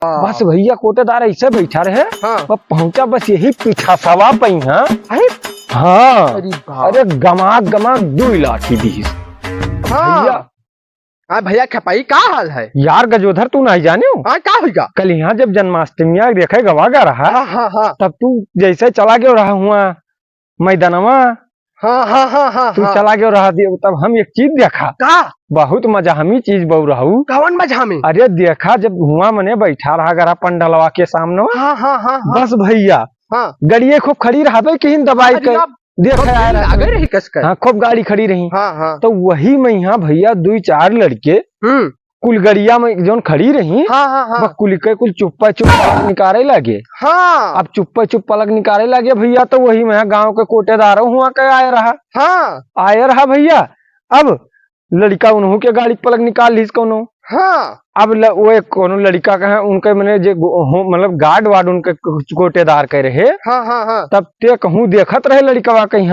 बस भैया कोटेदार ऐसे बैठा रहे। हाँ। पहुंचा बस यही पीछा सवा पई। हाँ अरे गमाक गमाक 2 लाठी दी। हाँ भैया खपाई का हाल है यार गजोधर तू नहीं जाने हो। हाँ क्या होगा कल यहाँ जब जन्माष्टमी देखे गवागा रहा। हाँ। तब तू जैसे चला गया रहा हुआ मैदानवा। हाँ तू चला गया रहा तब हम एक चीज देखा। का बहुत मजा हम ही चीज बहु रहू। कौन मजा में? अरे देखा जब हुआ मने बैठा रहा गरा पंडलवा के सामने। हाँ। बस भैया गड़िए खूब खड़ी रहा कहीं दबाई के देखा रही कसकर। हाँ खूब गाड़ी खड़ी रही। हाँ। तो वही में यहाँ भैया 2-4 लड़के कुल गड़िया में जो खड़ी रही। हाँ। कुल के कुल चुप्पा निकाले लगे। हाँ अब चुप्पा पलक निकाले लगे भैया। तो वही में गांव के कोटेदार हुआ के आया रहा। हाँ आया रहा भैया। अब लड़का उन्हों के गाड़ी पलक निकाल ली कोनो। हाँ अब वो कोनो लड़का का है उनके मैंने मतलब गार्ड वार्ड उनके कोटेदार कह रहे। हाँ। तब ते कहूँ देखत रहे लड़का कहीं।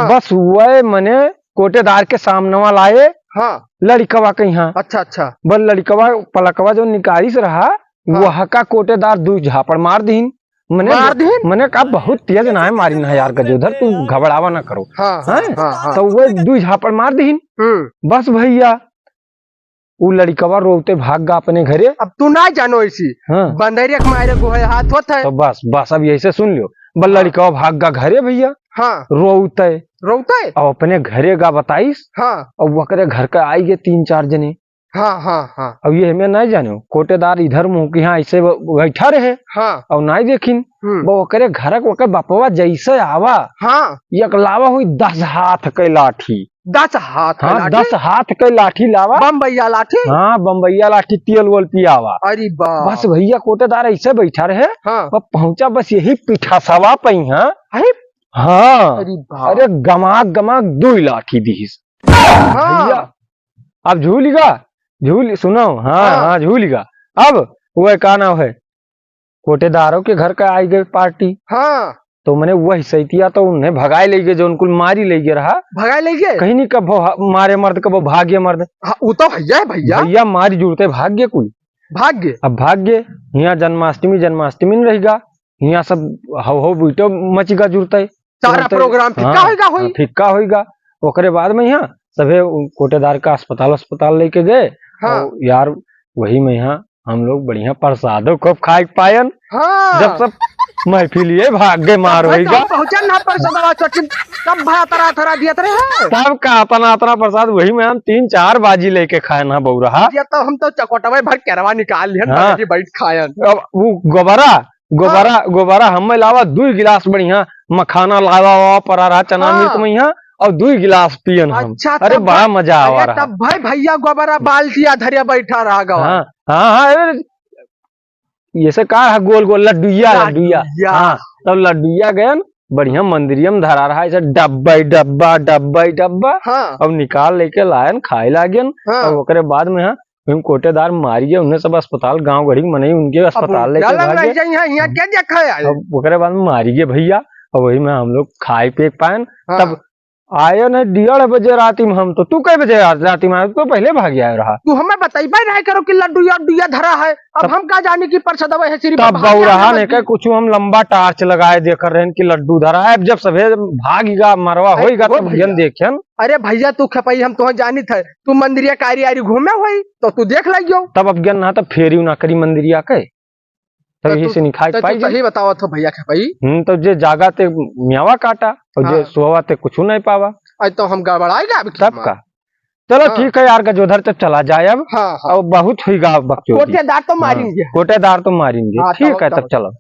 बस वह मने कोटेदार के सामने लाए। हाँ लड़कवा कहीं। अच्छा बस लड़कवा पलकवा जो निकाली से रहा। वह का कोटेदार 2 झापड़ मार दीन। मैंने कहा बहुत तेज ना है मारी ना यार गजोधर तू घबरावा ना करो। हाँ। तो वो 2 झापड़ मार दीन। बस भैया वो लड़कवा रोते भाग गा अपने घरे। अब तू ना जानो ऐसी बंदरिया मारे गोहे हाथ होता है। तो बस अब यही सुन लियो। बस लड़कवा भाग गा घरे भैया। हाँ रोते और अपने घरे गा बताइस। हाँ और वकरे घर का आई गए 3-4 जने। हाँ। अब ये हमें नहीं जाने कोटेदार इधर मुंह के यहाँ ऐसे बैठा रहे। हाँ और नहीं देखिन वो करे घर के बापवा जैसे आवा। हाँ एक लावा हुई 10 हाथ के लाठी। 10 हाथ? हाँ 10 हाथ के लाठी लावा। बम्बैया लाठी? हाँ बम्बैया लाठी तेल वोल पियावा। अरे बस भैया कोटेदार ऐसे बैठा रहे। पहुंचा बस यही पीठा सवा पई। हाँ अरे गमाक गमाक 2 लाठी दी भैया। अब झूल सुनो। हाँ झूलिगा। अब वह का नाम है कोटेदारों के घर का आई गई पार्टी। हाँ तो मैंने वही सैतिया तो उन्हें भगाए ले गए जो उनको मारी ले गए रहा। भगाए ले गए कहीं नहीं कब मारे मर्द कब भाग्य मर्द। वो तो भैया मारी जुड़ते भाग्य कुल भाग्य। अब भाग्य यहाँ जन्माष्टमी में रहेगा। यहाँ सब हो बीटो मचीगा जुड़ते सारा प्रोग्राम फिक्का होगा। ओकरे बाद में यहाँ सभी कोटेदार का अस्पताल लेके गए। यार वही में यहाँ हम लोग बढ़िया प्रसादों को खाए पायन। जब सब महफिल ये भाग्य मार होगा। तब का अतना प्रसाद वही में हम 3-4 बाजी लेके खाए ना बहु रहा। तो हम तो चकोटवा भर केरवा निकाल लिया बैठ खायन। अब वो गोबरा हम लावा 2 गिलास बढ़िया मखाना लावा परारा चना मिर्च में यहाँ और 2 गिलास पियन हम। अच्छा, अरे बड़ा मजा आवा रहा। तब भाई भैया गोबरा बाल्टिया धरिया बैठा रहा। हाँ ये से कहा गोल गोल लड्डुया। हाँ तब लड्डुया गए बढ़िया मंदिरिया में धरा रहा ऐसे डब्बा। अब निकाल लेके लायन खाए लागन। और ओकरे बाद में हम कोटेदार मारिए उन्हें सब अस्पताल गांव गढ़ी मने उनके अस्पताल लेके ओकरे बाद में मारिए भैया। और वही में हम लोग खाए पे पाए। तब आयो न 1:30 बजे राती में हम। तो तू कई बजे राती में तो पहले भाग आया रहा। तू हमें बताइबा नहीं करो कि लड्डुया धरा है। अब हम का जाने की प्रसाद है तब बहु रहा नहीं क्या कुछ हम लंबा टार्च लगाए देख रहे हैं कि लड्डू धरा है। जब सभे भागेगा मरवा होगा तब भजन देखन। अरे भैया तू खपाई हम तो जानी थे तू मंदिरिया कारी घूमे हुई तो तू देख लियो। तब अब ज्ञान ना तब फेरी ना करी मंदिरिया के तब यही से नहीं खाई पाई। सही बताओ तो भैया खपाई। तो जे जागा ते मियावा काटा और जे सोवा ते कुछ नहीं पावा। आज तो हम गड़बड़ाएगा तब का। चलो ठीक है यार गजोधर तब चला जाए अब। और बहुत हुई गा बकचोदी। कोटेदार तो मारेंगे। ठीक है तब चलो।